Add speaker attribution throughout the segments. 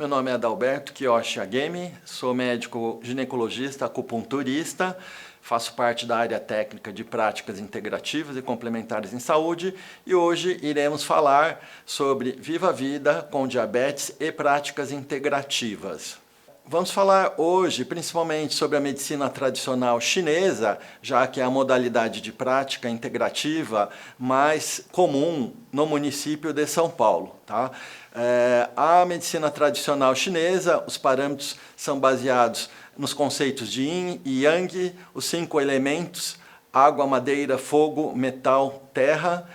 Speaker 1: Meu nome é Adalberto Kiyoshi Agemi, sou médico ginecologista, acupunturista, faço parte da área técnica de práticas integrativas e complementares em saúde e hoje iremos falar sobre Viva a Vida com diabetes e práticas integrativas. Vamos falar hoje principalmente sobre a medicina tradicional chinesa, já que é a modalidade de prática integrativa mais comum no município de São Paulo. Tá? A medicina tradicional chinesa, os parâmetros são baseados nos conceitos de Yin e Yang, os 5 elementos, água, madeira, fogo, metal, terra,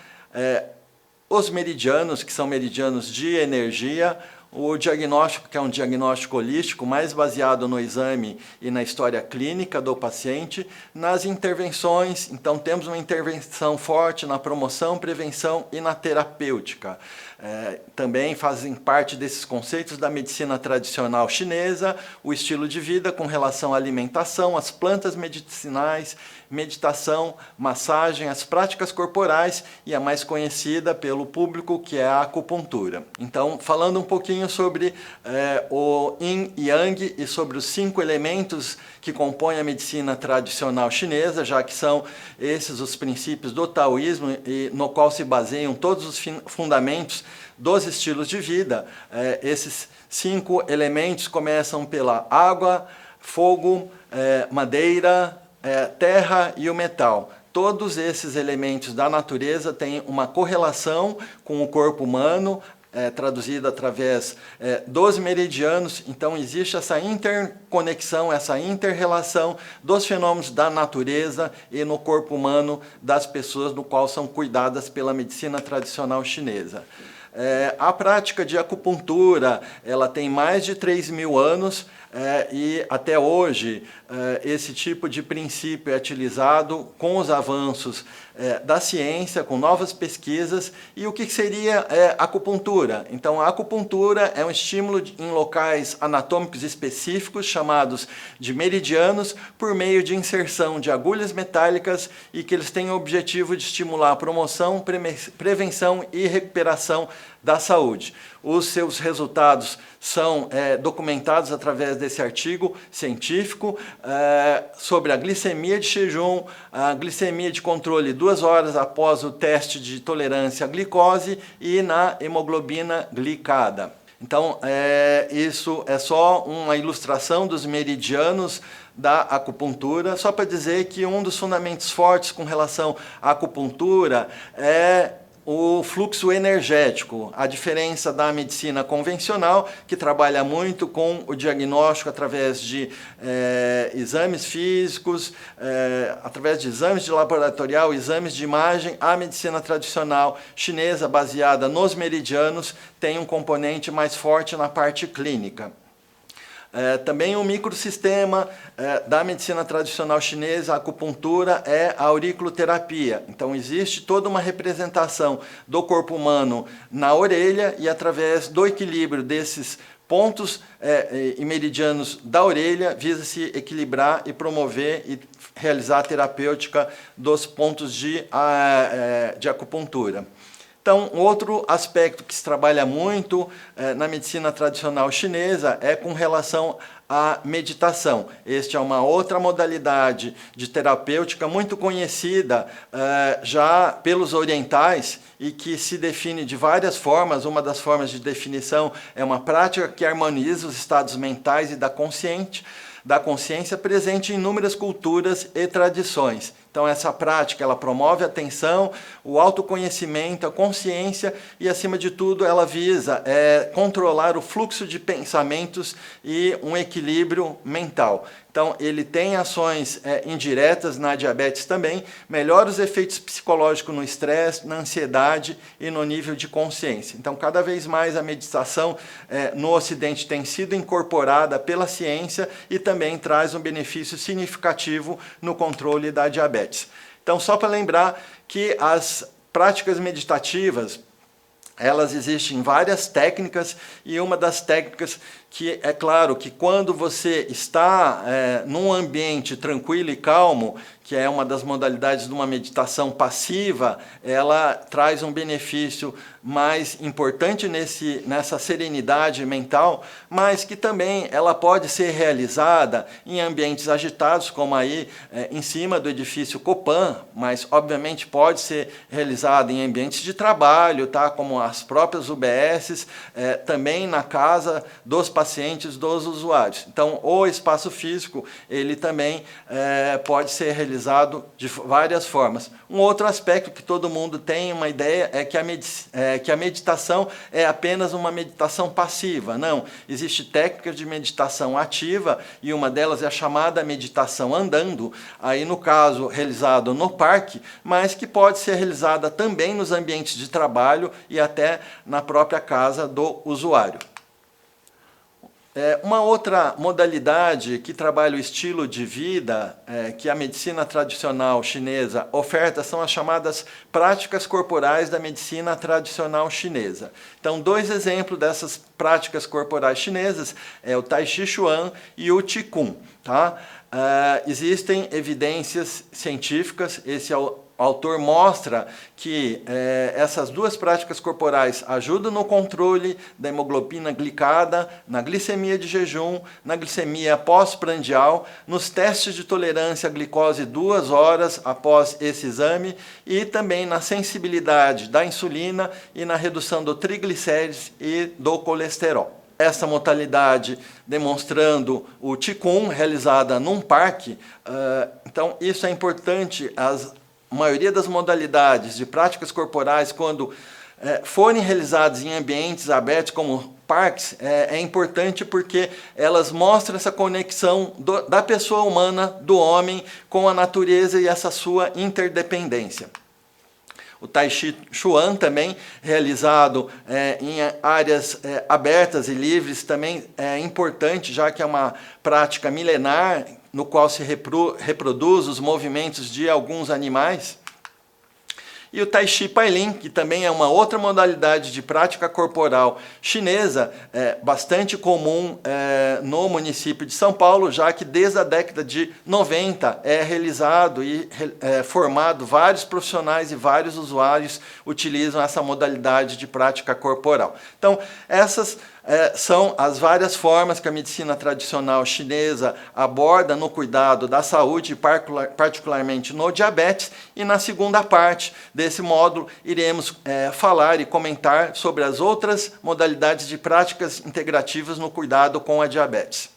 Speaker 1: os meridianos, que são meridianos de energia, o diagnóstico, que é um diagnóstico holístico, mais baseado no exame e na história clínica do paciente, nas intervenções, então temos uma intervenção forte na promoção, prevenção e na terapêutica. Também fazem parte desses conceitos da medicina tradicional chinesa, o estilo de vida com relação à alimentação, as plantas medicinais, meditação, massagem, as práticas corporais e a mais conhecida pelo público, que é a acupuntura. Então, falando um pouquinho sobre o Yin e Yang e sobre os 5 elementos que compõem a medicina tradicional chinesa, já que são esses os princípios do taoísmo e no qual se baseiam todos os fundamentos dos estilos de vida. Esses 5 elementos começam pela água, fogo, madeira, terra e o metal. Todos esses elementos da natureza têm uma correlação com o corpo humano, traduzida através dos meridianos. Então existe essa interconexão, essa inter-relação dos fenômenos da natureza e no corpo humano das pessoas, no qual são cuidadas pela medicina tradicional chinesa. A prática de acupuntura, ela tem mais de 3.000 anos e até hoje esse tipo de princípio é utilizado com os avanços da ciência, com novas pesquisas. E o que seria acupuntura? Então, a acupuntura é um estímulo em locais anatômicos específicos, chamados de meridianos, por meio de inserção de agulhas metálicas e que eles têm o objetivo de estimular a promoção, prevenção e recuperação da saúde. Os seus resultados são documentados através desse artigo científico sobre a glicemia de jejum, a glicemia de controle 2 horas após o teste de tolerância à glicose e na hemoglobina glicada. Então, isso é só uma ilustração dos meridianos da acupuntura, só para dizer que um dos fundamentos fortes com relação à acupuntura é o fluxo energético, a diferença da medicina convencional, que trabalha muito com o diagnóstico através de exames físicos, através de exames de laboratorial, exames de imagem. A medicina tradicional chinesa, baseada nos meridianos, tem um componente mais forte na parte clínica. Também um microsistema da medicina tradicional chinesa, a acupuntura, é a auriculoterapia. Então existe toda uma representação do corpo humano na orelha e através do equilíbrio desses pontos e meridianos da orelha, visa-se equilibrar e promover e realizar a terapêutica dos pontos de acupuntura. Então, outro aspecto que se trabalha muito na medicina tradicional chinesa é com relação à meditação. Esta é uma outra modalidade de terapêutica muito conhecida já pelos orientais e que se define de várias formas. Uma das formas de definição é uma prática que harmoniza os estados mentais e da consciência presente em inúmeras culturas e tradições. Então essa prática, ela promove a atenção, o autoconhecimento, a consciência e, acima de tudo, ela visa controlar o fluxo de pensamentos e um equilíbrio mental. Então, ele tem ações indiretas na diabetes também, melhora os efeitos psicológicos no estresse, na ansiedade e no nível de consciência. Então, cada vez mais a meditação no Ocidente tem sido incorporada pela ciência e também traz um benefício significativo no controle da diabetes. Então, só para lembrar que as práticas meditativas, elas existem em várias técnicas e uma das técnicas que é claro que quando você está num ambiente tranquilo e calmo, que é uma das modalidades de uma meditação passiva, ela traz um benefício mais importante nessa serenidade mental, mas que também ela pode ser realizada em ambientes agitados, como aí em cima do edifício Copan, mas obviamente pode ser realizada em ambientes de trabalho, tá? Como as próprias UBSs, também na casa dos pacientes, dos usuários. Então, o espaço físico, ele também pode ser realizado de várias formas. Um outro aspecto que todo mundo tem uma ideia é que a meditação é apenas uma meditação passiva. Não, existe técnicas de meditação ativa e uma delas é a chamada meditação andando, aí no caso realizado no parque, mas que pode ser realizada também nos ambientes de trabalho e até na própria casa do usuário. Uma outra modalidade que trabalha o estilo de vida que a medicina tradicional chinesa oferta são as chamadas práticas corporais da medicina tradicional chinesa. Então, 2 exemplos dessas práticas corporais chinesas é o Tai Chi Chuan e o Qigong. Tá? Existem evidências científicas, esse autor mostra que essas 2 práticas corporais ajudam no controle da hemoglobina glicada, na glicemia de jejum, na glicemia pós-prandial, nos testes de tolerância à glicose 2 horas após esse exame e também na sensibilidade da insulina e na redução do triglicérides e do colesterol. Essa modalidade demonstrando o Qigong realizada num parque, então isso é importante. A maioria das modalidades de práticas corporais, quando forem realizadas em ambientes abertos como parques, é importante porque elas mostram essa conexão da pessoa humana, do homem, com a natureza e essa sua interdependência. O Tai Chi Chuan também, realizado em áreas abertas e livres, também é importante, já que é uma prática milenar, no qual se reproduz os movimentos de alguns animais. E o Tai Chi Pai Lin, que também é uma outra modalidade de prática corporal chinesa, bastante comum no município de São Paulo, já que desde a década de 90 é realizado e formado vários profissionais e vários usuários utilizam essa modalidade de prática corporal. Então, essas são as várias formas que a medicina tradicional chinesa aborda no cuidado da saúde, particularmente no diabetes, e na segunda parte desse módulo iremos falar e comentar sobre as outras modalidades de práticas integrativas no cuidado com a diabetes.